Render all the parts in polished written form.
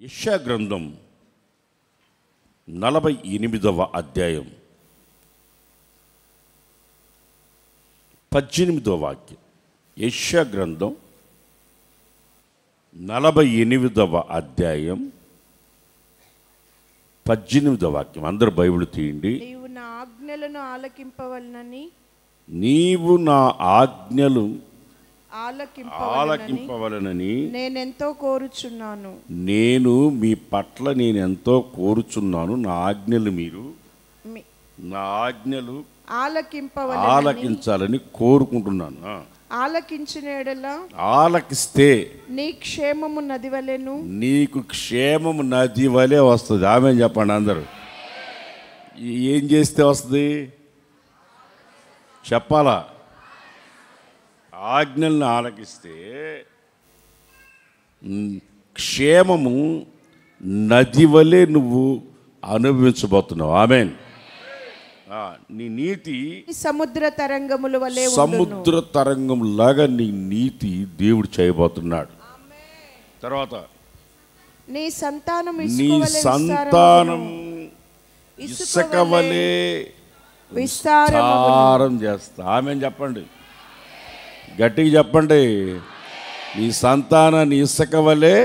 యెషయా గ్రంథం 48వ అధ్యాయం 18వ వాక్యం. యెషయా గ్రంథం 48వ అధ్యాయం 18వ వాక్యం. అందరూ బైబిల్ తీయండి. నీవు నా ఆజ్ఞలను ఆలకింపవలనని నీవు నా ఆజ్ఞలు ఆలకింపవలనని ఆలకింపవలనని నేనెంతో కోరుచున్నాను. నేను మీ పట్ల నేనెంతో కోరుచున్నాను. నా ఆజ్ఞలు మీరు మీ- నా ఆజ్ఞలు ఆలకింపవలనని ఆలకించాలని కోరుకుంటున్నాను. ఆలకించిన ఎడల ఆలకిస్తే నీ క్షేమము నదివలెను. నీకు క్షేమం నది వలె వస్తుంది. ఆమె చెప్పండి అందరూ. ఏం చేస్తే వస్తుంది చెప్పాలా? ఆజ్ఞల్ని ఆలకిస్తే క్షేమము నది వలె నువ్వు అనుభవించబోతున్నావు. ఆమేన్. నీ నీతి సముద్ర తరంగముల వలె ఉండును. సముద్ర తరంగం లాగా నీ నీతి దేవుడు చేయబోతున్నాడు. తర్వాత నీ సంతానం నీ సంతానం ఇసుక వలె విస్తారం చేస్తా. ఆమె చెప్పండి, గట్టిగా చెప్పండి. నీ సంతానాన్ని ఇసుక వలె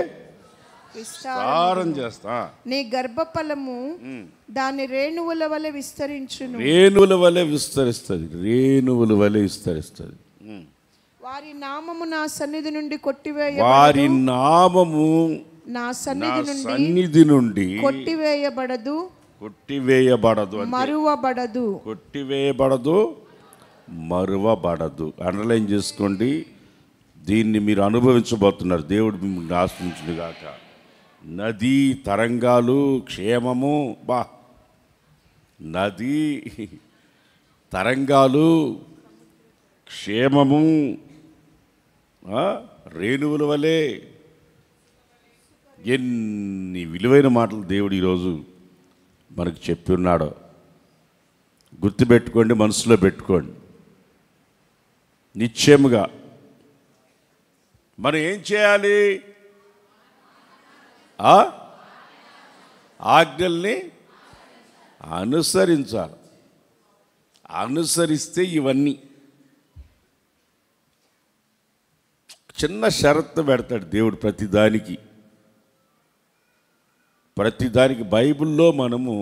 విస్తారం చేస్తా. నీ గర్భఫలము దాని రేణువుల వలె విస్తరించును. రేణువుల వలె విస్తరిస్తుంది. రేణువుల వలె విస్తరిస్తుంది. వారి నామము నా సన్నిధి నుండి వారి నామము నా నా సన్నిధి సన్నిధి నుండి నుండి కొట్టివేయబడదు, కొట్టివేయబడదు. మరువబడదు. కొట్టివేయబడదు, మరువబడదు. అండర్లైన్ చేసుకోండి. దీన్ని మీరు అనుభవించబోతున్నారు. దేవుడు మిమ్మల్ని ఆశ్రయించును గాక. నది తరంగాలు క్షేమము. నది తరంగాలు క్షేమము రేణువుల వలె. ఎన్ని విలువైన మాటలు దేవుడు ఈరోజు మనకు చెప్పి ఉన్నాడో గుర్తుపెట్టుకోండి, మనసులో పెట్టుకోండి. నిశ్చయముగా మనం ఏం చేయాలి? ఆజ్ఞల్ని అనుసరించాలి. అనుసరిస్తే ఇవన్నీ. చిన్న షరతు పెడతాడు దేవుడు ప్రతిదానికి. బైబిల్లో మనము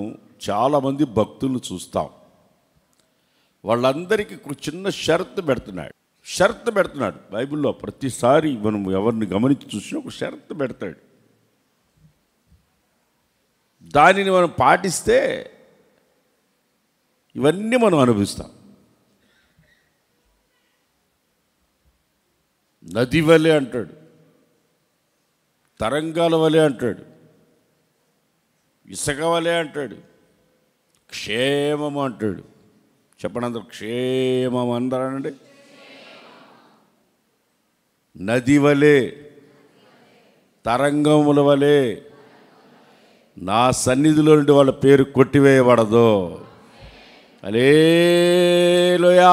చాలామంది భక్తులను చూస్తాం. వాళ్ళందరికీ చిన్న షరతు పెడుతున్నాడు బైబిల్లో. ప్రతిసారి మనం ఎవరిని గమనించి చూసినా ఒక షరతు పెడతాడు. దానిని మనం పాటిస్తే ఇవన్నీ మనం అనుభవిస్తాం. నది వలె అంటాడు, తరంగాల వలె అంటాడు, ఇసుక వలె అంటాడు, క్షేమం అంటాడు. చెప్పండి అందరూ, క్షేమం అందరండి. నది వలె, తరంగముల వలె నా సన్నిధిలో నుండి వాళ్ళ పేరు కొట్టివేయబడదు. హల్లెలూయా,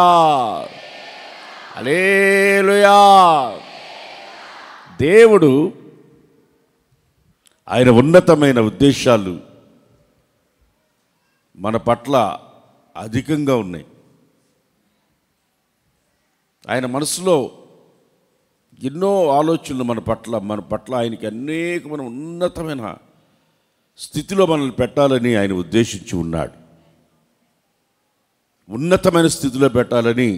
హల్లెలూయా. దేవుడు ఆయన ఉన్నతమైన ఉద్దేశాలు మన పట్ల అధికంగా ఉన్నాయి. ఆయన మనసులో ఎన్నో ఆలోచనలు మన పట్ల ఆయనకి అనేకమైన ఉన్నతమైన స్థితిలో మనల్ని పెట్టాలని ఆయన ఉద్దేశించి ఉన్నాడు. ఉన్నతమైన స్థితిలో పెట్టాలని,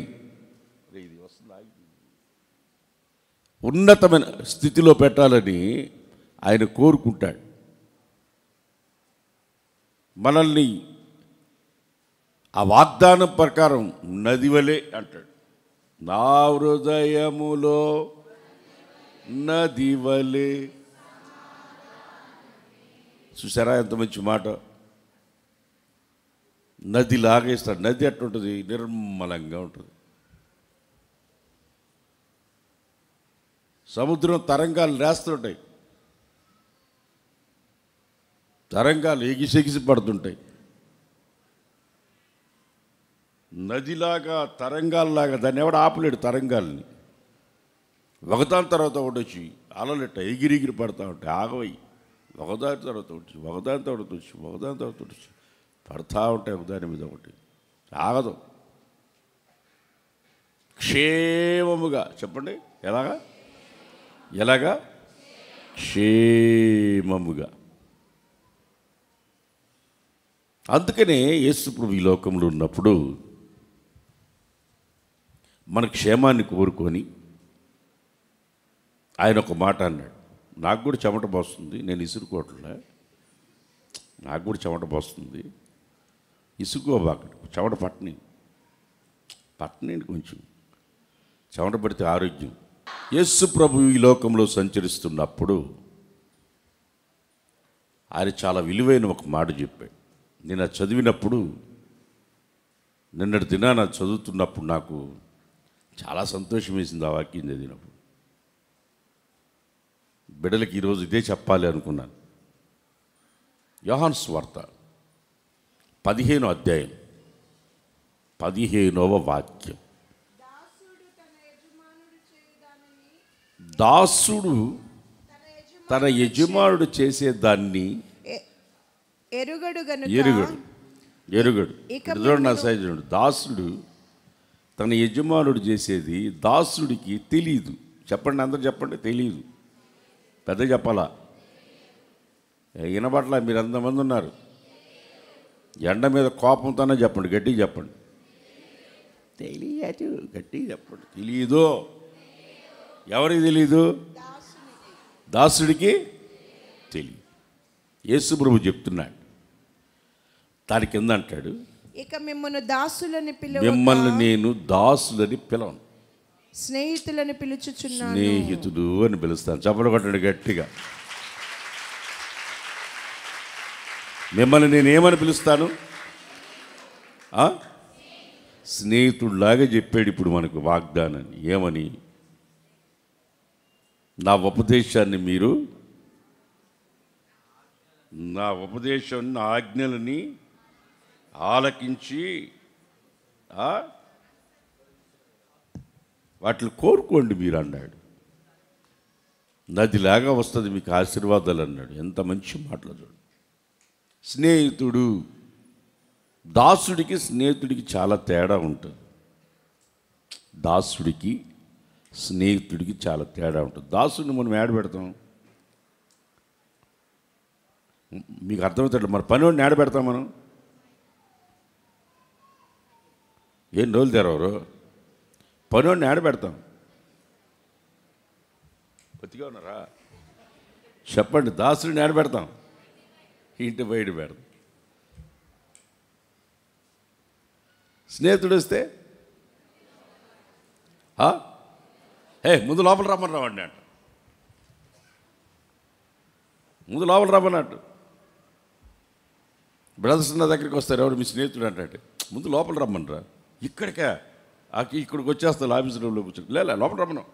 ఉన్నతమైన స్థితిలో పెట్టాలని ఆయన కోరుకుంటాడు. మనల్ని ఆ వాగ్దానం ప్రకారం నది వలె అంటాడు. నా హృదయములో నది వలె. చూసారా ఎంత మంచి మాట? నది లాగేస్తాడు. నది ఎట్లుంటుంది? నిర్మలంగా ఉంటుంది. సముద్రం తరంగాలు లేస్తుంటాయి, తరంగాలు ఎగిసెగిసి పడుతుంటాయి. నదిలాగా తరంగాల్లాగా దాన్ని ఎవడు ఆపలేడు. తరంగాల్ని ఒకదాని తర్వాత ఒకటి వచ్చి అలలెట్ట ఎగిరిగిరి పడతా ఉంటాయి. ఆగవై ఒకదాని తర్వాత వచ్చి ఒకదాని తర్వాత వచ్చి ఒకదాని తర్వాత వచ్చి పడతా ఉంటాయి ఒకదాని మీద ఒకటి, ఆగదు. క్షేమముగా చెప్పండి, ఎలాగా ఎలాగా క్షేమముగా. అందుకనే యేసు ప్రభు ఈ లోకంలో ఉన్నప్పుడు మన క్షేమాన్ని కోరుకొని ఆయన ఒక మాట అన్నాడు, నాకు కూడా చెమట పోస్తుంది, నేను ఇసురుకోవట్లే, నాకు కూడా చెమట పోస్తుంది, ఇసురుకోబాకండి, చెమట పట్టని కొంచెం చెమట పడితే ఆరోగ్యం. యేసు ప్రభు ఈ లోకంలో సంచరిస్తున్నప్పుడు ఆయన చాలా విలువైన ఒక మాట చెప్పాడు. నేను అది చదివినప్పుడు, నిన్నటి దినాన చదువుతున్నప్పుడు నాకు చాలా సంతోషం వేసింది ఆ వాక్యం చదివినప్పుడు. బిడ్డలకి ఈరోజు ఇదే చెప్పాలి అనుకున్నాను. యోహాను సువార్త 15వ అధ్యాయం 15వ వాక్యం. దాసుడు తన యజమానుడు చేసేదాన్ని ఎరుగడు గనుక ఎరుగడు. చూడండి నా సైజు, దాసుడు తన యజమానుడు చేసేది దాసుడికి తెలియదు. చెప్పండి, అందరు చెప్పండి, తెలియదు. పెద్ద చెప్పాలా? వినబట్ల మీరు ఎంతమంది ఉన్నారు? ఎండ మీద కోపంతోనే చెప్పండి, గట్టిగా చెప్పండి. తెలియదు, గట్టిగా చెప్పండి. తెలియదు. ఎవరికి తెలియదు? దాసుడికి తెలియదు. యేసు ప్రభు చెప్తున్నాడు. దాని కింద అంటాడు, ఇక మిమ్మల్ని దాసులని మిమ్మల్ని నేను దాసులని పిలవను, స్నేహితులని పిలుచుచున్నాను. స్నేహితుడు అని పిలుస్తాను. చెప్పలు కొట్టండి గట్టిగా. మిమ్మల్ని నేనేమని పిలుస్తాను? స్నేహితుడిలాగా చెప్పాడు ఇప్పుడు మనకు వాగ్దానాన్ని. ఏమని? నా ఉపదేశాన్ని మీరు, నా ఉపదేశాన్ని, నా ఆజ్ఞలని ఆలకించి వాటిని కోరుకోండి మీరు అన్నాడు. నదిలాగా వస్తుంది మీకు ఆశీర్వాదాలు అన్నాడు. ఎంత మంచి మాటలు చూడండి. స్నేహితుడు, దాసుడికి స్నేహితుడికి చాలా తేడా ఉంటుంది. దాసుడికి స్నేహితుడికి చాలా తేడా ఉంటుంది. దాసుడిని మనం ఏడ పెడతాం? మీకు అర్థమవుతాడు. మన పనివాడిని ఏడ పెడతాం మనం? ఏం రోజులు తెరవరు? పనివాడిని ఏడ పెడతాం? బతిగా ఉన్నారా? చెప్పండి. దాసుడిని ఏడ పెడతాం? ఇంటి బయట పెడతాం. స్నేహితుడు వస్తే ముందు లోపల రమ్మని రావండి అంట. ముందు లోపల రమ్మన్నట్టు. బ్రదర్స్ నా దగ్గరికి వస్తారు, ఎవరు మీ స్నేహితుడు అంటే, ముందు లోపల రమ్మనరా. ఇక్కడికే ఇక్కడికి వచ్చేస్తా ఆఫీస్ రూమ్లో కూర్చొని. లే లోపల రమ్మను.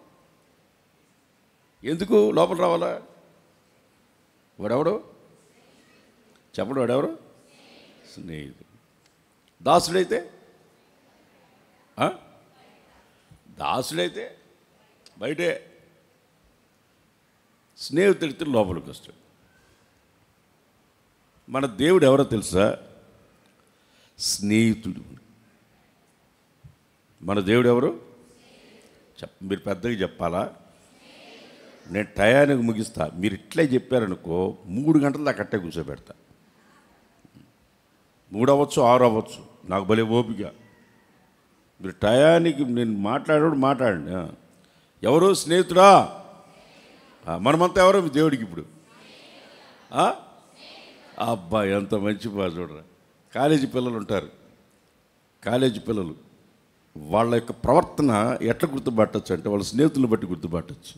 ఎందుకు లోపల రావాలా? వాడెవడు? చెప్పడు. వాడెవరు? స్నేహితుడు. దాసుడైతే బయటే. స్నేహితుడితో లోపలికి వస్తాడు. మన దేవుడు ఎవరో తెలుసా? స్నేహితుడు. మన దేవుడు ఎవరు? మీరు పెద్దగా చెప్పాలా? నేను టయానికి ముగిస్తా. మీరు ఇట్లే చెప్పారనుకో 3 గంటలు దాకా కట్టే కూర్చోబెడతా. 3 అవ్వచ్చు, 6 అవ్వచ్చు, నాకు భలే ఓపిక. మీరు టయానికి నేను మాట్లాడండి. ఎవరు? స్నేహితుడా. మనమంతా ఎవరో మీ దేవుడికి ఇప్పుడు. అబ్బా ఎంత మంచి బాగా చూడరా. కాలేజీ పిల్లలు ఉంటారు. కాలేజీ పిల్లలు వాళ్ళ యొక్క ప్రవర్తన ఎట్లా గుర్తుపట్టచ్చు అంటే, వాళ్ళ స్నేహితులను బట్టి గుర్తుపట్టచ్చు.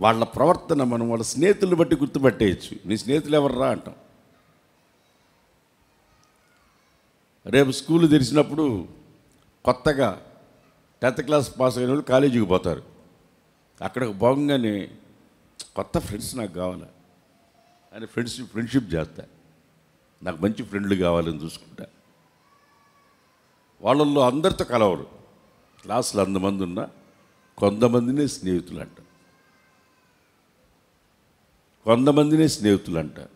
వాళ్ళ ప్రవర్తన మనం వాళ్ళ స్నేహితులను బట్టి గుర్తుపట్టేయచ్చు. నీ స్నేహితులు ఎవర్రా అంటాం. రేపు స్కూల్ తెరిచినప్పుడు కొత్తగా 10th క్లాస్ పాస్ అయిన వాళ్ళు కాలేజీకి పోతారు. అక్కడికి పోగానే కొత్త ఫ్రెండ్స్ నాకు కావాలి అని ఫ్రెండ్షిప్ చేస్తా. నాకు మంచి ఫ్రెండ్లు కావాలని చూసుకుంటా. వాళ్ళల్లో అందరితో కలవరు. క్లాసులో 100 మంది ఉన్నా కొంతమందినే స్నేహితులు అంట. కొంతమందినే స్నేహితులు అంటారు.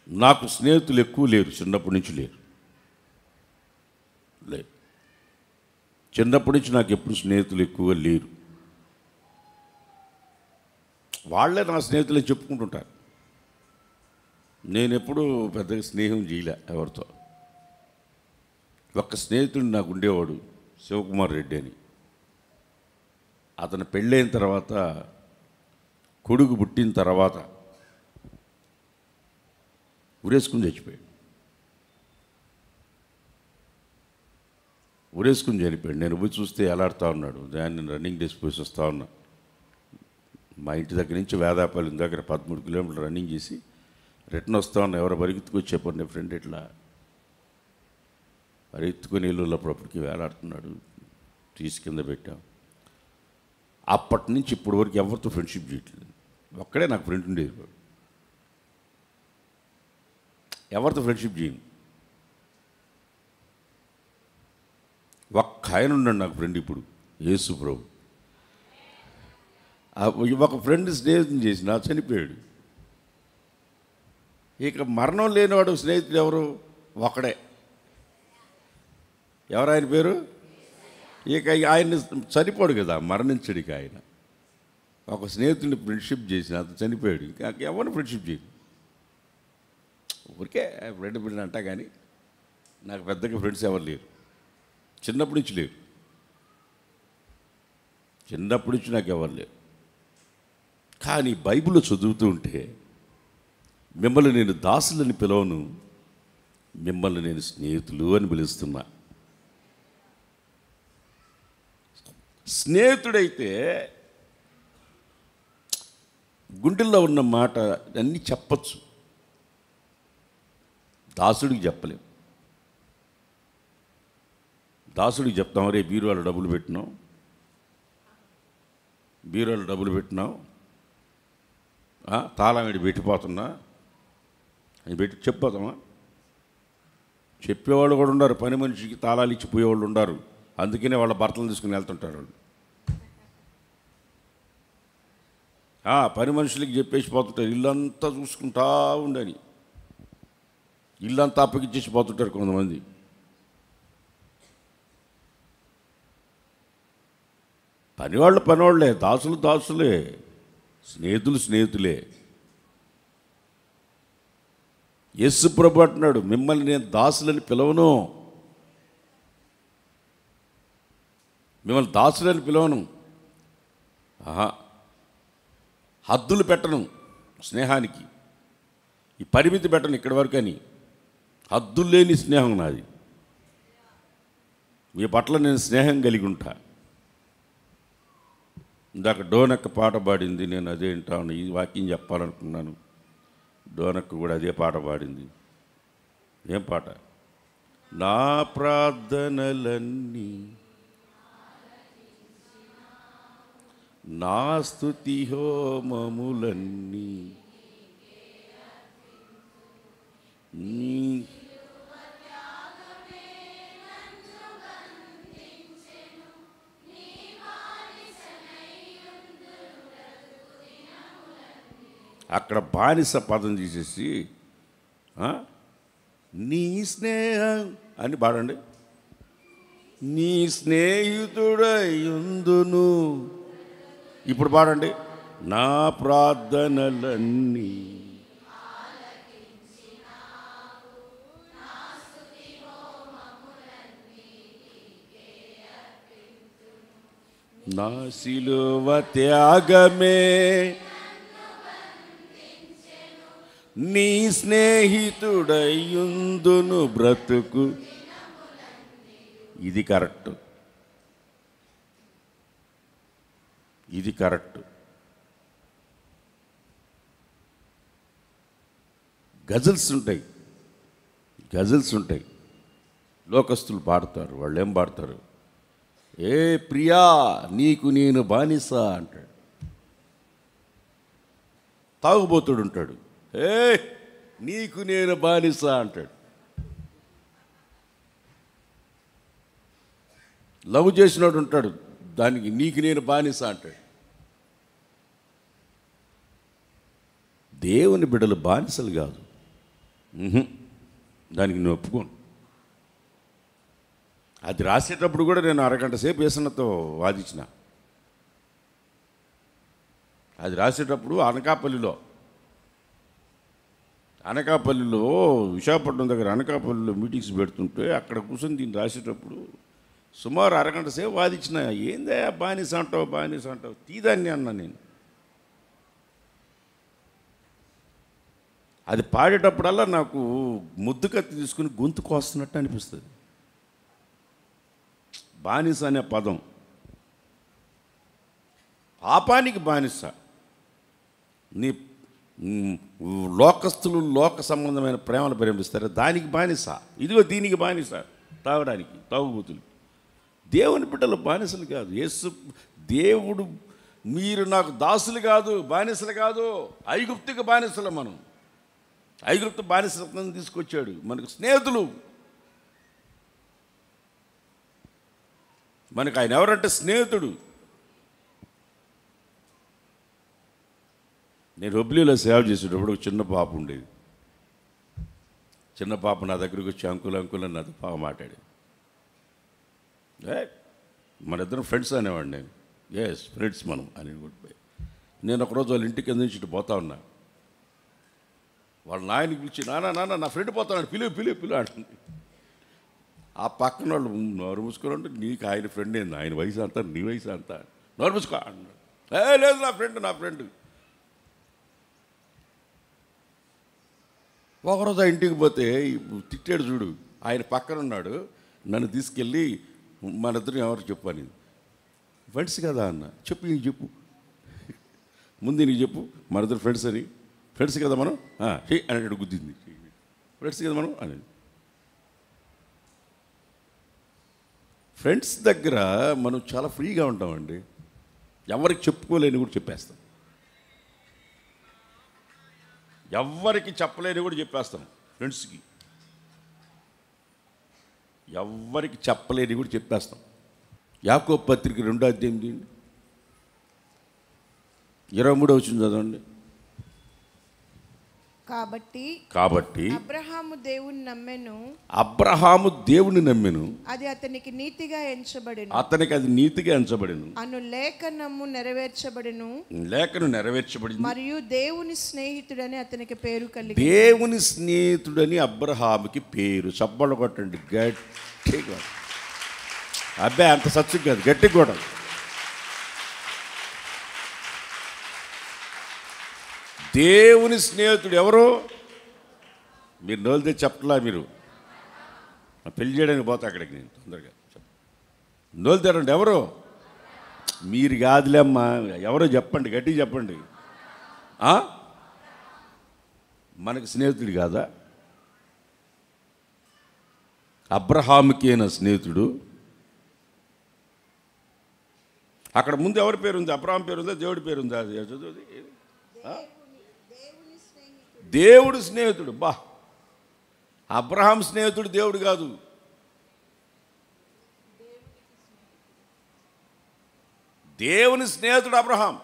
నాకు స్నేహితులు ఎక్కువ లేరు, చిన్నప్పటి నుంచి లేరు. చిన్నప్పటి నుంచి నాకు ఎప్పుడు స్నేహితులు ఎక్కువ లేరు. వాళ్ళే నా స్నేహితులే చెప్పుకుంటుంటారు. నేను ఎప్పుడూ పెద్దగా స్నేహం చేయలే ఎవరితో. ఒక్క స్నేహితుడు నాకు ఉండేవాడు, శివకుమార్ రెడ్డి అని. అతను పెళ్ళైన తర్వాత, కొడుకు పుట్టిన తర్వాత ఉరేసుకుని చచ్చిపోయాడు. నేను పోయి చూస్తే ఎలాడుతూ ఉన్నాడు. దాన్ని రన్నింగ్ డేస్ పోయి వస్తూ ఉన్నా. మా ఇంటి దగ్గర నుంచి వేదాపాలెం దగ్గర 13 కిలోమీటర్లు రన్నింగ్ చేసి రిటర్న్ వస్తూ ఉన్నా. ఎవరో పరిగెత్తుకొచ్చి చెప్పండి, నా ఫ్రెండ్ ఇట్లా పరిగెత్తుకొని అప్పటికి వేలాడుతున్నాడు. తీసి కింద పెట్టాం. అప్పటి నుంచి ఇప్పటి వరకు ఎవరితో ఫ్రెండ్షిప్ చేయట్లేదు. ఒక్కడే నాకు ఫ్రెండ్ ఉండేది. ఎవరితో ఫ్రెండ్షిప్ చేయను. ఒక్క ఆయన ఉన్నాడు నాకు ఫ్రెండ్ ఇప్పుడు, యేసు ప్రభు. ఒక ఫ్రెండ్ స్నేహితుని చేసిన చనిపోయాడు. ఇక మరణం లేనివాడు స్నేహితుడు ఎవరు? ఒకడే. ఎవరు ఆయన పేరు? ఇక ఆయన్ని చనిపోడు కదా, మరణించడికి ఆయన. ఒక స్నేహితుడిని ఫ్రెండ్షిప్ చేసిన అతను చనిపోయాడు. ఇంకా ఎవరిని ఫ్రెండ్షిప్ చేయడు. ఊరికే ఫ్రెండ్ అంటా, కానీ నాకు పెద్దగా ఫ్రెండ్స్ ఎవరు లేరు. చిన్నప్పటి నుంచి లేరు. చిన్నప్పటి నుంచి నాకు ఎవరు లేరు. కానీ బైబిల్లో చదువుతూ ఉంటే, మిమ్మల్ని నేను దాసులని పిలవను, మిమ్మల్ని నేను స్నేహితులు అని పిలుస్తున్నా. స్నేహితుడైతే గుండెల్లో ఉన్న మాట అన్నీ చెప్పచ్చు, దాసుడికి చెప్పలేం. దాసుడికి చెప్తాం, రే బీరువాలో డబ్బులు పెట్టినావు, తాళం ఏడు పెట్టిపోతున్నా అని పెట్టి చెప్పిపోతామా? చెప్పేవాళ్ళు కూడా ఉన్నారు. పని మనిషికి తాళాలు ఇచ్చిపోయేవాళ్ళు ఉన్నారు. అందుకనే వాళ్ళ భర్తలు తీసుకుని వెళ్తుంటారు వాళ్ళు. పని మనుషులకి చెప్పేసి పోతుంటారు, ఇల్లంతా చూసుకుంటా ఉండని. ఇల్లంతా అప్పగిచ్చేసి పోతుంటారు కొంతమంది. పనివాళ్ళే, దాసులే, స్నేహితులే. యేసు ప్రభు అంటున్నాడు, మిమ్మల్ని నేను దాసులని పిలవను, హద్దులు పెట్టను స్నేహానికి, ఈ పరిమితి పెట్టను ఇక్కడి వరకు అని. హద్దులు లేని స్నేహం నాది. మీ పట్ల నేను స్నేహం కలిగి ఉంటా. ఇందాక డోనక్క పాట పాడింది, నేను అదే వింటాను. ఈ వాక్యం చెప్పాలనుకున్నాను. డోనక్క కూడా అదే పాట పాడింది. ఏం పాట? నా ప్రార్థనలన్నీ, నా స్తుతి హోమములన్నీ అక్కడ బానిస పదం తీసేసి నీ స్నేహం అని పాడండి. నీ స్నేహితుడయుందును. ఇప్పుడు పాడండి, నా ప్రార్థనలన్నీ, నా శిలువ త్యాగమే నీ స్నేహితుడయుందును బ్రతుకు. ఇది కరెక్ట్. గజల్స్ ఉంటాయి. లోకస్తులు పాడతారు. వాళ్ళు ఏం పాడతారు? ఏ ప్రియా నీకు నేను బానిస అంటాడు. తాగుబోతుడు ఉంటాడు, ఏ నీకు నేను బానిస అంటాడు. లవ్ చేసినాడు ఉంటాడు, దానికి నీకు నేను బానిస అంటాడు. దేవుని బిడ్డలు బానిసలు కాదు. దానికి నేను ఒప్పుకోను. అది రాసేటప్పుడు కూడా నేను అరగంట సేపు వేసన్నతో వాదించిన. అది రాసేటప్పుడు అనకాపల్లిలో విశాఖపట్నం దగ్గర అనకాపల్లిలో మీటింగ్స్ పెడుతుంటే అక్కడ కూర్చొని దీన్ని రాసేటప్పుడు సుమారు అరగంట సేపు వాదించిన. ఏందే బానిస అంటావు తీదాన్ని అన్నా నేను. అది పాడేటప్పుడల్లా నాకు ముద్దు కత్తి తీసుకుని గొంతు కోస్తున్నట్టు అనిపిస్తుంది. బానిస అనే పదం పాపానికి బానిస. నీ లోకస్తులు లోక సంబంధమైన ప్రేమలు ప్రేమిస్తారు, దానికి బానిస. ఇదిగో దీనికి బానిస, తాగడానికి తాగుబోతులు. దేవుని బిడ్డలు బానిసలు కాదు. యేసు దేవుడు మీరు నాకు దాసులు కాదు, బానిసలు కాదు, ఐగుప్తుకి బానిసలు. మనం ఐగుప్తు బానిసలను తీసుకొచ్చాడు, మనకు స్నేహితులు. మనకు ఆయన ఎవరంటే స్నేహితుడు. నేను హుబ్లీలో సేవ చేసేటప్పుడు ఒక చిన్న పాప ఉండేది. చిన్న పాప నా దగ్గరికి వచ్చి అంకుల్ అని నాతో బాగా మాట్లాడేది. మన ఇద్దరం ఫ్రెండ్స్ అనేవాడు నేను. ఎస్ ఫ్రెండ్స్ మనం అని కొట్టిపోయి. నేను ఒకరోజు వాళ్ళ ఇంటికి కింద నుంచి పోతా ఉన్నా. వాళ్ళ నాయనకి పిలిచి నాన్న నా ఫ్రెండ్ పోతాడు, పిలువు అంటుంది. ఆ పక్కన వాళ్ళు నోరు మూసుకొని ఉంటే నీకు ఆయన ఫ్రెండ్ ఏంది, ఆయన వయసు అంతా నీ వయసు అంతా, నోరు మూసుకో అన్నాడు. లేదు నా ఫ్రెండ్. ఒకరోజు ఆ ఇంటికి పోతే తిట్టాడు చూడు. ఆయన పక్కన ఉన్నాడు. నన్ను తీసుకెళ్ళి మన ఇద్దరు ఎవరు చెప్పు అని. ఫ్రెండ్స్ కదా అన్న. చెప్పు ముందు నీకు చెప్పు, మన ఇద్దరు ఫ్రెండ్స్ కదా మనం అని గుద్దింది. ఫ్రెండ్స్ కదా మనం అని. ఫ్రెండ్స్ దగ్గర మనం చాలా ఫ్రీగా ఉంటామండి. ఎవరికి చెప్పుకోలేని కూడా చెప్పేస్తాం, ఎవరికి చెప్పలేని కూడా చెప్పేస్తాం. ఫ్రెండ్స్కి ఎవరికి చెప్పలేని కూడా చెప్పేస్తాం. యాకోబు పత్రిక 2వ అధ్యాయం 23వ వచనం చదవండి. కాబట్టి అబ్రహాము దేవుని నమ్మెను, అది అతనికి నీతిగా ఎంచబడెను. అది నీతిగా ఎంచబడెను అను లేఖనము నెరవేర్చబడెను. మరియు దేవుని స్నేహితుడని అతనికి పేరు కలిగి. దేవుని స్నేహితుడని అబ్రహాముకి పేరు. చప్పలు కొట్టండి గట్టిగా. అబ్బాయి అంత సత్యం కాదు, గట్టి కూడా. దేవుని స్నేహితుడు ఎవరు? మీరు నోలితే చెప్పలా. మీరు పెళ్లి చేయడానికి పోతా అక్కడికి నేను తొందరగా నోలుతారండి. ఎవరు? మీరు కాదులేమ్మా, ఎవరో చెప్పండి, గట్టిగా చెప్పండి. మనకు స్నేహితుడు కాదా? అబ్రహాముకేనా స్నేహితుడు? అక్కడ ముందు ఎవరి పేరు ఉంది? అబ్రహాం పేరు ఉందా, దేవుడి పేరు ఉందా? దేవుడు స్నేహితుడు. అబ్రహాం స్నేహితుడు దేవుడు కాదు. దేవుని స్నేహితుడు అబ్రహాం.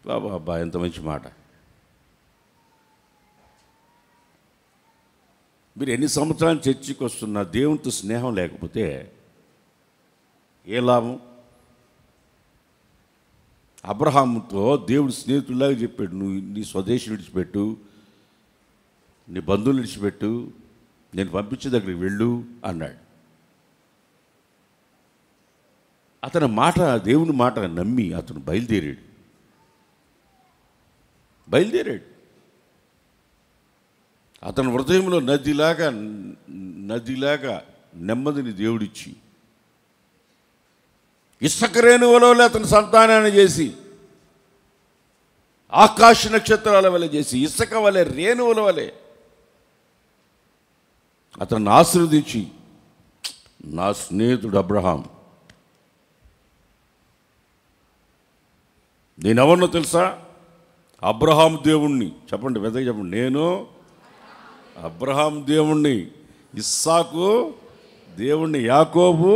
బాబా ఎంత మంచి మాట. మీరు ఎన్ని సంవత్సరాలు చర్చికి వస్తున్నా దేవునితో స్నేహం లేకపోతే ఏ లాభం? అబ్రహాముతో దేవుడు స్నేహితుడిలాగా చెప్పాడు, నువ్వు నీ స్వదేశం విడిచిపెట్టు, నీ బంధువులు విడిచిపెట్టు, నేను పంపించే దగ్గరికి వెళ్ళు అన్నాడు. అతని మాట, దేవుని మాట నమ్మి అతను బయలుదేరాడు. అతని హృదయంలో నదిలాగా నెమ్మదిని దేవుడిచ్చి ఇసుక రేణువులో అతని సంతానాన్ని చేసి, ఆకాశ నక్షత్రాల వలె చేసి, ఇసుక వలె రేణువుల వలె అతన్ని ఆశీర్వదించి, నా స్నేహితుడు అబ్రహాం. నేనెవరినో తెలుసా? అబ్రహాం దేవుణ్ణి. చెప్పండి, పెద్దగా చెప్పండి. నేను అబ్రహాం దేవుణ్ణి, ఇస్సాకు దేవుణ్ణి, యాకోబు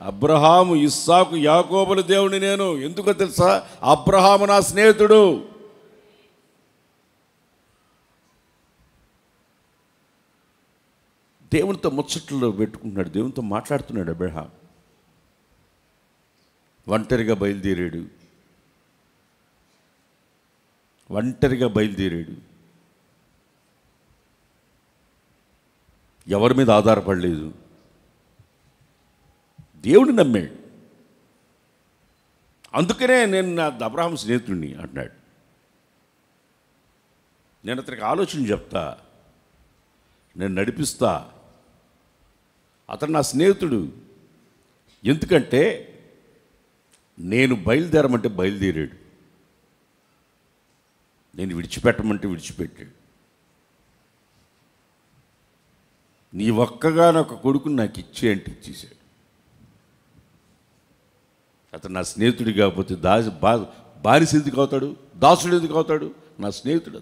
అబ్రహాము, ఇస్సాకు, యాకోబుల దేవుని నేను. ఎందుకో తెలుసా? అబ్రహాము నా స్నేహితుడు. దేవునితో ముచ్చట్లో పెట్టుకుంటున్నాడు, దేవునితో మాట్లాడుతున్నాడు అబ్రహాం. ఒంటరిగా బయలుదేరాడు, ఎవరి మీద ఆధారపడలేదు, దేవుడిని నమ్మాడు. అందుకనే నేను నా అబ్రహాం స్నేహితుడిని అంటున్నాడు. నేను అతనికి ఆలోచన చెప్తా, నేను నడిపిస్తా, అతను నా స్నేహితుడు. ఎందుకంటే నేను బయలుదేరమంటే బయలుదేరాడు, నేను విడిచిపెట్టమంటే విడిచిపెట్టాడు. నీ ఒక్కగానొక్క కొడుకుని నాకు ఇచ్చే అంటే ఇచ్చేసాడు. అతను నా స్నేహితుడు కాకపోతే బానిస ఎందుకు అవుతాడు? దాసుడు ఎందుకు అవుతాడు? నా స్నేహితుడు.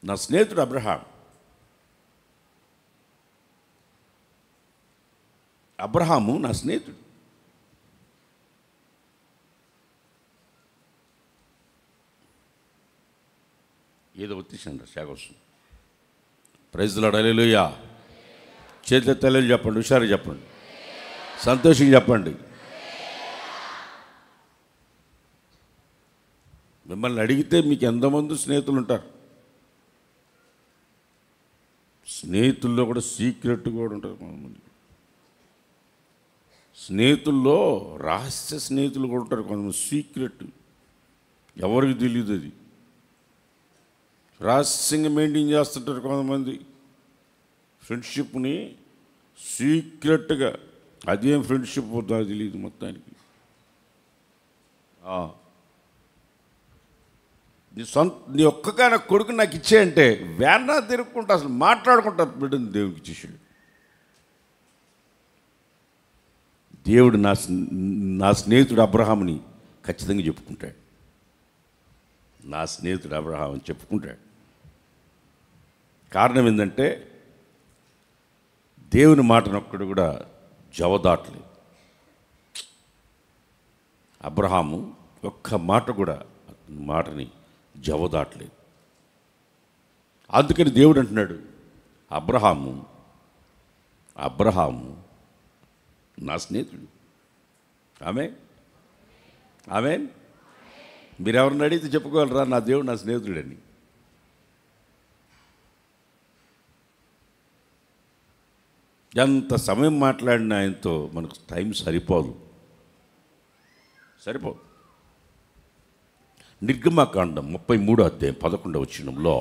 నా స్నేహితుడు అబ్రహాము నా స్నేహితుడు. ఏదో వచ్చేసండి శాఖ వస్తుంది. ప్రైజ్ లార్డ్, హల్లెలూయా. చేతుల తల్లి చెప్పండి, హుషారు చెప్పండి, సంతోషంగా చెప్పండి. మిమ్మల్ని అడిగితే మీకు ఎంతమంది స్నేహితులు ఉంటారు? స్నేహితుల్లో కూడా సీక్రెట్ కూడా ఉంటారు కొంతమంది. స్నేహితుల్లో రహస్య స్నేహితులు కూడా ఉంటారు కొంతమంది. సీక్రెట్, ఎవరికి తెలియదు. అది రహస్యంగా మెయింటైన్ చేస్తుంటారు కొంతమంది ఫ్రెండ్షిప్ని సీక్రెట్గా. అదేం ఫ్రెండ్షిప్ అవుతుందో తెలియదు మొత్తానికి. నీ ఒక్కగాన కొడుకు నాకు ఇచ్చేయంటే వేనా తిరుగుకుంటా అసలు మాట్లాడుకుంటా బిడ్డని దేవునికి ఇచ్చేసాడు. దేవుడు నా స్నేహితుడు అబ్రహాముని ఖచ్చితంగా చెప్పుకుంటాడు. నా స్నేహితుడు అబ్రహాం అని చెప్పుకుంటాడు. కారణం ఏంటంటే దేవుని మాటనొక్కడు కూడా జవదాట్లేదు. అబ్రహాము ఒక్క మాట కూడా మాటని జవదాట్లేదు. అందుకని దేవుడు అంటున్నాడు, అబ్రహాము నా స్నేహితుడు. ఆమేన్. మీరెవరిని అడిగితే చెప్పుకోగలరా నా దేవుడు నా స్నేహితుడని? ఎంత సమయం మాట్లాడిన ఆయనతో మనకు టైం సరిపోదు. నిర్గమకాండం 33వ అధ్యాయం 11వ వచనంలో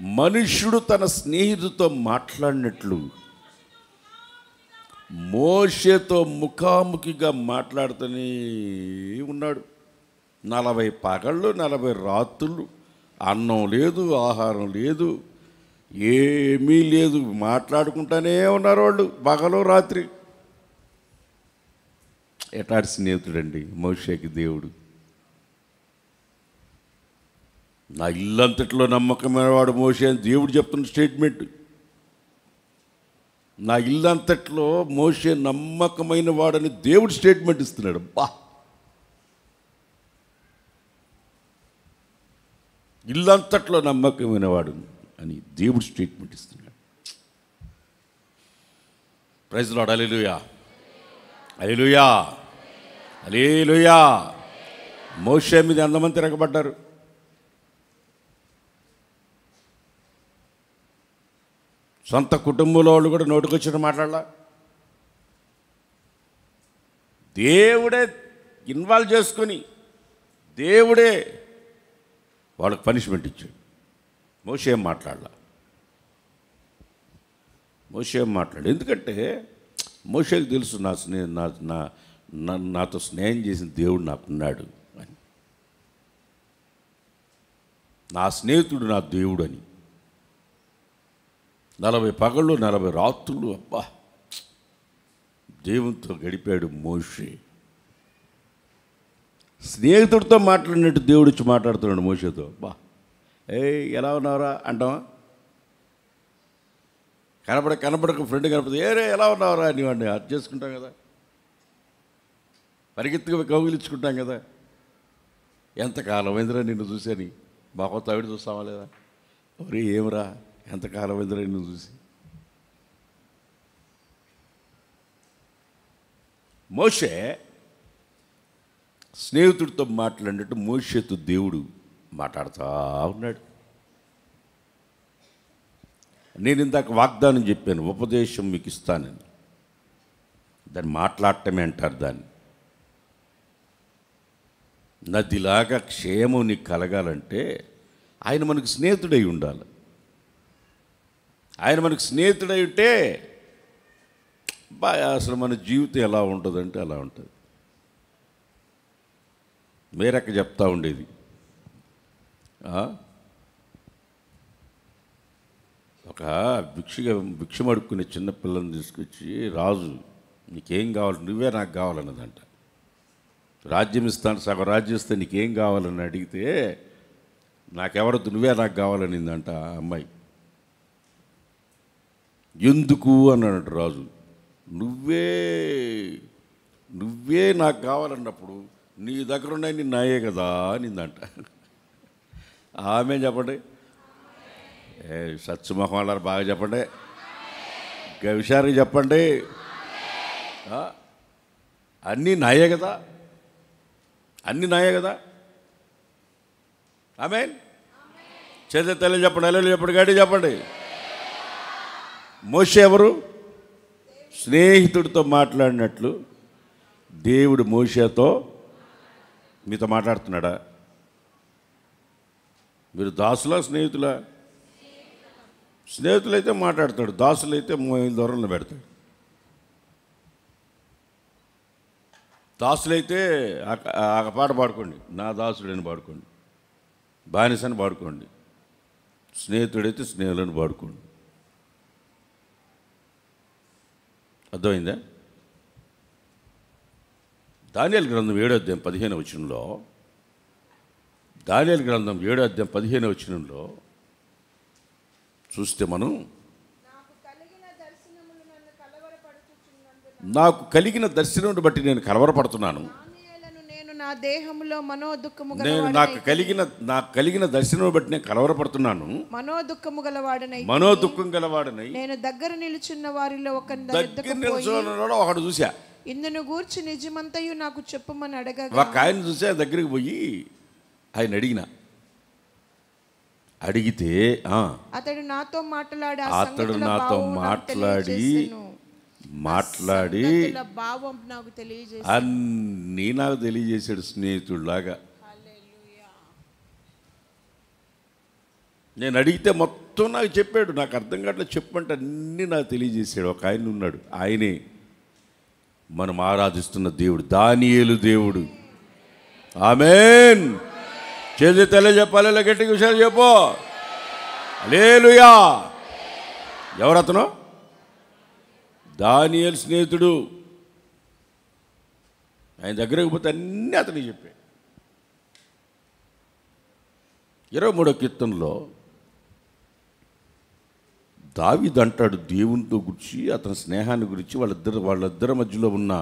మనుష్యుడు తన స్నేహితుడితో మాట్లాడినట్లు మోషేతో ముఖాముఖిగా మాట్లాడుతూనే ఉన్నాడు. 40 పగళ్ళు 40 రాత్రులు అన్నం లేదు, ఆహారం లేదు, ఏమీ లేదు, మాట్లాడుకుంటూనే ఉన్నారు వాళ్ళు పగలు రాత్రి. ఎటాటి స్నేహితుడండి మోషేకి దేవుడు. నా ఇల్లంతట్లో నమ్మకమైన వాడు మోషే అని దేవుడు చెప్తున్న స్టేట్మెంట్. నా ఇల్లంతట్లో మోషే నమ్మకమైన వాడని దేవుడు స్టేట్మెంట్ ఇస్తున్నాడు. ఇల్లంతట్లో నమ్మకమైన వాడు అని దేవుడు స్టేట్మెంట్ ఇస్తున్నాడు. ప్రైజ్ లార్డ్, హల్లెలూయా, హల్లెలూయా, హల్లెలూయా. మోషే మీద ఎంతమంది తిరగబడ్డారు? సొంత కుటుంబంలో వాళ్ళు కూడా నోటికొచ్చిన మాట్లాడాల. దేవుడే ఇన్వాల్వ్ చేసుకొని దేవుడే వాళ్ళకి పనిష్మెంట్ ఇచ్చాడు. మోషే ఏం మాట్లాడాల. ఎందుకంటే మోషేకి తెలుసు నాతో స్నేహం చేసిన దేవుడు నాకున్నాడు అని. నా స్నేహితుడు నా దేవుడు అని. 40 పగళ్ళు 40 రాత్రులు దేవునితో గడిపాడు మోషే. స్నేహితుడితో మాట్లాడినట్టు దేవుడు వచ్చి మాట్లాడుతున్నాడు మోషేతో. ఎలా ఉన్నారా అంటావా? కనపడక ఫ్రెండ్ కనపడితే ఏరే ఎలా ఉన్నావురా అని వాడిని అర్థం చేసుకుంటాం కదా, పరిగెత్తుగా కౌగిలించుకుంటాం కదా. ఎంతకాలమైందిరా నిన్ను చూసాని, మా కొత్త ఆవిడ చూస్తావా లేదా, ఒరే ఏమరా ఎంతకాలమైందిరా నిన్ను చూసి. మోషే స్నేహితుడితో మాట్లాడినట్టు మోషేతో దేవుడు మాట్లాడుతూ ఉన్నాడు. నేను ఇందాక వాగ్దానం చెప్పాను, ఉపదేశం మీకు ఇస్తానని. దాన్ని మాట్లాడటమే అంటారు. దాన్ని నదిలాగా క్షేమం నీకు కలగాలంటే ఆయన మనకు స్నేహితుడై ఉండాలి. ఆయన మనకు స్నేహితుడై ఉంటే అసలు మన జీవితం ఎలా ఉంటుందంటే అలా ఉంటుంది. మేరక్క చెప్తా ఉండేది, ఒక భిక్షం అడుక్కునే చిన్నపిల్లని తీసుకొచ్చి, రాజు నీకేం కావాలి, నువ్వే నాకు కావాలన్నదంట. రాజ్యం ఇస్తాను, సగం రాజ్యం ఇస్తే నీకేం కావాలని అడిగితే, నాకెవరొద్దు నువ్వే నాకు కావాలనిందంట ఆ అమ్మాయి. ఎందుకు అన్నాడు రాజు. నువ్వే నాకు కావాలన్నప్పుడు నీ దగ్గర ఉన్నాయి నీ నాయే కదా అనిందంట. ఆమె చెప్పండి, సత్సుమొహం వాళ్ళారు బాగా చెప్పండి, ఇంకా విషయానికి చెప్పండి. అన్నీ నాయే కదా, అన్నీ నాయే కదా. ఆమేన్. చేత తల్లి చెప్పండి, అల్లెలు చెప్పండి, గట్టి చెప్పండి. మోషే ఎవరు? స్నేహితుడితో మాట్లాడినట్లు దేవుడు మోషేతో మీతో మాట్లాడుతున్నాడా? మీరు దాసులా స్నేహితులా? స్నేహితులైతే మాట్లాడతాడు, దాసులైతే దూరంలో పెడతాడు. దాసులైతే ఆ పాట పాడుకోండి, నా దాసుడని పాడుకోండి, బానిసని పాడుకోండి. స్నేహితుడైతే స్నేహితులను పాడుకోండి. అర్థమైందా? దానియేలు గ్రంథం 7వ అధ్యాయం 15వ వచనంలో, దానియేలు గ్రంథం 7వ అధ్యాయం 15వ వచనంలో చూస్తే మనం, నాకు కలిగిన దర్శనమును బట్టి నేను కలవరపడుతున్నాను. నాకు కలిగిన దర్శనం బట్టి నేను కలవరపడుతున్నాను. మనోదుఖము గలవాడనై నేను దగ్గర నిలుచున్న వారిలో ఒకడు చూసా. ఇందును గూర్చి నిజమంతయు నాకు చెప్పమని అడగగా, ఒక ఆయన చూసా, దగ్గరికి పోయి ఆయన అడిగితే అతడు నాతో మాట్లాడి భావం నాకు తెలియజేసి అన్నీ నాకు తెలియజేశాడు స్నేహితుడిలాగా. నేను అడిగితే మొత్తం నాకు చెప్పాడు, నాకు అర్థం కావట్లేదు చెప్పంటే అన్నీ నాకు తెలియజేశాడు. ఒక ఆయన ఉన్నాడు, ఆయనే మనం ఆరాధిస్తున్న దేవుడు, దానియేలు దేవుడు. ఆమేన్. చేసి తెల్ల చెప్పాలి, గట్టిగా విషయాలు చెప్పు. హల్లెలూయా. ఎవరతను? దానియేలు స్నేహితుడు. ఆయన దగ్గరకు పోతే అన్నీ అతనికి చెప్పాడు. 23వ కీర్తనలో దావీదు అంటాడు దేవునితో గురించి, అతని స్నేహాన్ని గురించి, వాళ్ళిద్దరి మధ్యలో ఉన్న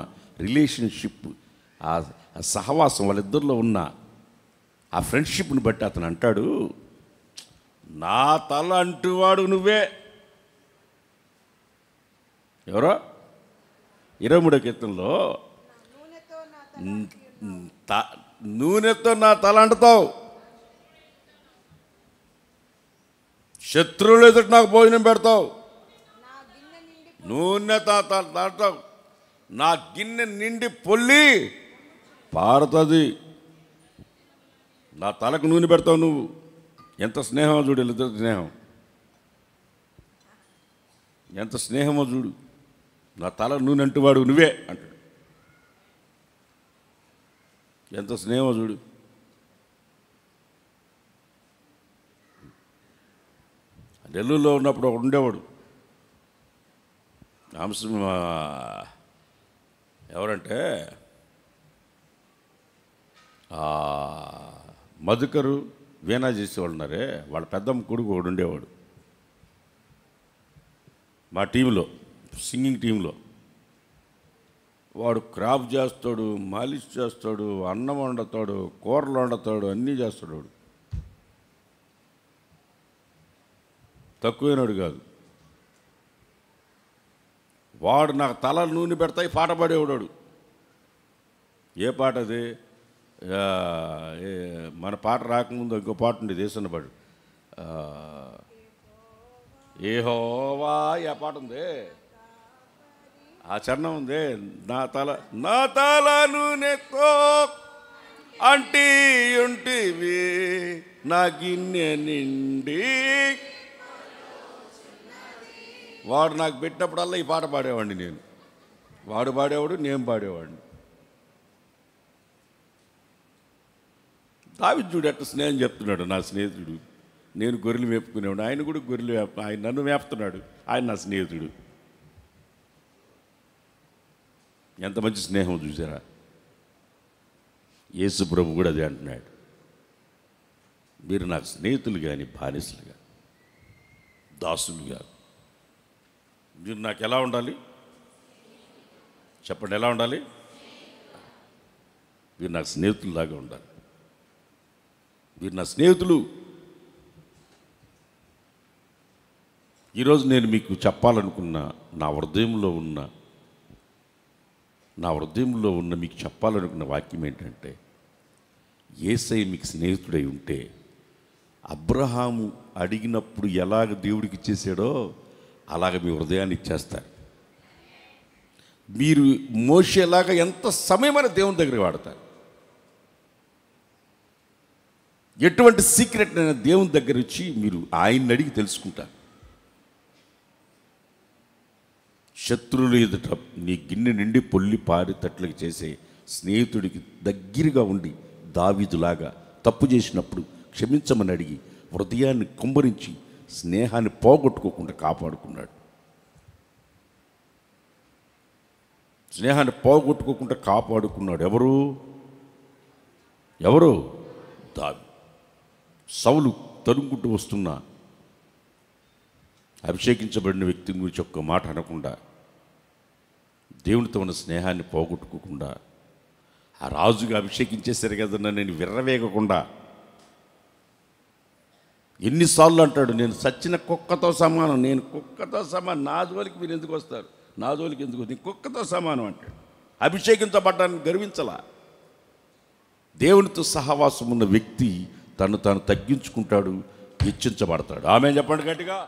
రిలేషన్షిప్, ఆ సహవాసం, వాళ్ళిద్దరిలో ఉన్న ఆ ఫ్రెండ్షిప్ని బట్టి అతను అంటాడు, నా తల అంటువాడు నువ్వే. ఎవరో 23వ కీర్తనలో, నూనెతో నా తల అంటుతావు, శత్రువులు ఎదుటి నాకు భోజనం పెడతావు, నూనెతో తాడతావు, నా గిన్నె నిండి పొల్లి పారుతుంది. నా తలకు నూనె పెడతావు నువ్వు. ఎంత స్నేహమో చూడు, ఇద్దరు స్నేహం ఎంత స్నేహమో చూడు. నా తల నూనె అంటువాడు నువ్వే అంటాడు. ఎంత స్నేహమో చూడు. నెల్లూరులో ఉన్నప్పుడు ఒకడు ఉండేవాడు, అంశం ఎవరంటే మధుకరు వీణా చేసేవాళ్ళు ఉన్నారే, వాళ్ళ పెద్దమ్మ కొడుకు ఒకడు ఉండేవాడు. మా టీంలో, సింగింగ్ టీంలో. వాడు క్రాప్ చేస్తాడు, మాలిష్ చేస్తాడు, అన్నం వండుతాడు, కూరలు వండుతాడు, అన్నీ చేస్తాడు. వాడు తక్కువైనాడు కాదు. వాడు నాకు తల నూనె పెడతాయి పాట పాడేవాడు. ఏ పాట అది? మన పాట రాకముందు ఇంకో పాట ఉండేది, దేశన్న పాడు. యెహోవా ఆ పాట ఉంది, ఆ చరణం ఉంది. నా తల నూనెతో అంటీ ఉంటివి నా గిన్నె నిండి. వాడు నాకు పెట్టినప్పుడల్లా ఈ పాట పాడేవాడిని నేను. వాడు పాడేవాడు, నేను పాడేవాడిని. దావీదు చూడు ఎట్ట స్నేహం చెప్తున్నాడు. నా స్నేహితుడు, నేను గొర్రెలు మేపుకునేవాడు, ఆయన కూడా గొర్రెలు ఆయన నన్ను మేపుతున్నాడు. ఆయన నా స్నేహితుడు. ఎంత మంచి స్నేహం చూసారా? యేసు ప్రభు కూడా అదే అంటున్నాడు, మీరు నాకు స్నేహితులు కానీ బానిసలుగా, దాసులుగా. మీరు నాకు ఎలా ఉండాలి చెప్పండి? ఎలా ఉండాలి? మీరు నాకు స్నేహితుల్లాగా ఉండాలి. మీరు నా స్నేహితులు. ఈరోజు నేను మీకు చెప్పాలనుకున్న నా హృదయంలో ఉన్న మీకు చెప్పాలనుకున్న వాక్యం ఏంటంటే, యేసయ్య మీకు స్నేహితుడై ఉంటే అబ్రహాము అడిగినప్పుడు ఎలాగ దేవుడికి ఇచ్చేసాడో అలాగ మీ హృదయాన్ని ఇచ్చేస్తారు. మీరు మోషేలాగా ఎంత సమయమైన దేవుని దగ్గర వాడతారు. ఎటువంటి సీక్రెట్ అయినా దేవుని దగ్గర వచ్చి మీరు ఆయన్ని అడిగి తెలుసుకుంటారు. శత్రువులు ఎదుట నీ గిన్నె నిండి పొల్లి పారితట్లకి చేసే స్నేహితుడికి దగ్గరగా ఉండి దావీదులాగా తప్పు చేసినప్పుడు క్షమించమని అడిగి హృదయాన్ని కుమ్మరించి స్నేహాన్ని పోగొట్టుకోకుండా కాపాడుకున్నాడు. స్నేహాన్ని పోగొట్టుకోకుండా కాపాడుకున్నాడు. ఎవరు? దావీదు. సౌలు తరుముకుంటూ వస్తున్న అభిషేకించబడిన వ్యక్తిని గురించి ఒక్క మాట అనకుండా, దేవునితో ఉన్న స్నేహాన్ని పోగొట్టుకోకుండా, ఆ రాజుగా అభిషేకించేశారు కదన్నా నేను విర్రవేగకుండా, ఎన్నిసార్లు అంటాడు, నేను సచ్చిన కుక్కతో సమానం, నేను కుక్కతో సమానం, నా జోలికి మీరు ఎందుకు వస్తారు, నా జోలికి ఎందుకు వస్తారు, కుక్కతో సమానం అంటాడు. అభిషేకించబడ్డానికి గర్వించలా. దేవునితో సహవాసం ఉన్న వ్యక్తి తను తాను తగ్గించుకుంటాడు, హెచ్చించబడతాడు. ఆమె చెప్పండి గట్టిగా.